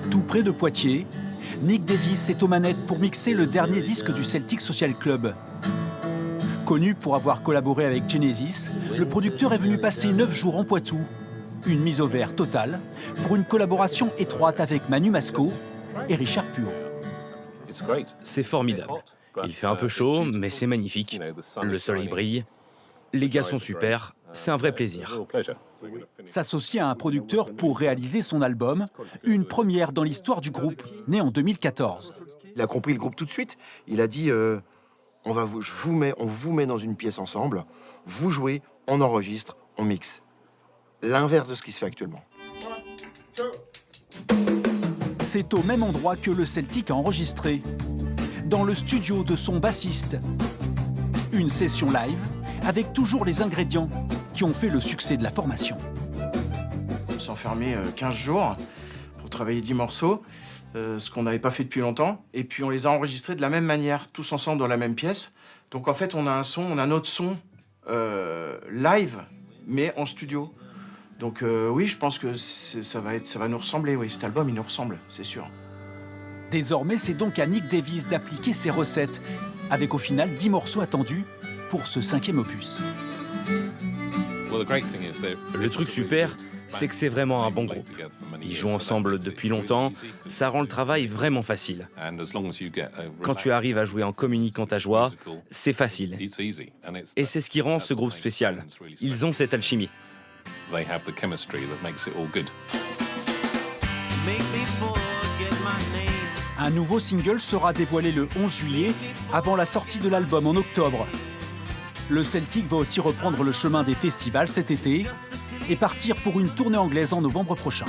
Tout près de Poitiers, Nick Davis est aux manettes pour mixer le dernier disque du Celtic Social Club. Connu pour avoir collaboré avec Genesis, le producteur est venu passer 9 jours en Poitou. Une mise au vert totale pour une collaboration étroite avec Manu Masco et Richard Puot. C'est formidable. Il fait un peu chaud, mais c'est magnifique. Le soleil brille. Les gars sont super. C'est un vrai plaisir. S'associer à un producteur pour réaliser son album, une première dans l'histoire du groupe, né en 2014. Il a compris le groupe tout de suite. Il a dit on vous met dans une pièce ensemble, vous jouez, on enregistre, on mixe. L'inverse de ce qui se fait actuellement. C'est au même endroit que le Celtic a enregistré, dans le studio de son bassiste. Une session live avec toujours les ingrédients qui ont fait le succès de la formation. On s'est enfermé 15 jours pour travailler 10 morceaux, ce qu'on n'avait pas fait depuis longtemps. Et puis on les a enregistrés de la même manière, tous ensemble dans la même pièce. Donc en fait, on a notre son live, mais en studio. Donc oui, je pense que ça va nous ressembler. Oui, cet album, il nous ressemble, c'est sûr. Désormais, c'est donc à Nick Davis d'appliquer ses recettes, avec au final 10 morceaux attendus pour ce 5e opus. Le truc super, c'est que c'est vraiment un bon groupe. Ils jouent ensemble depuis longtemps, ça rend le travail vraiment facile. Quand tu arrives à jouer en communiquant ta joie, c'est facile. Et c'est ce qui rend ce groupe spécial. Ils ont cette alchimie. Un nouveau single sera dévoilé le 11 juillet, avant la sortie de l'album en octobre. Le Celtic va aussi reprendre le chemin des festivals cet été et partir pour une tournée anglaise en novembre prochain.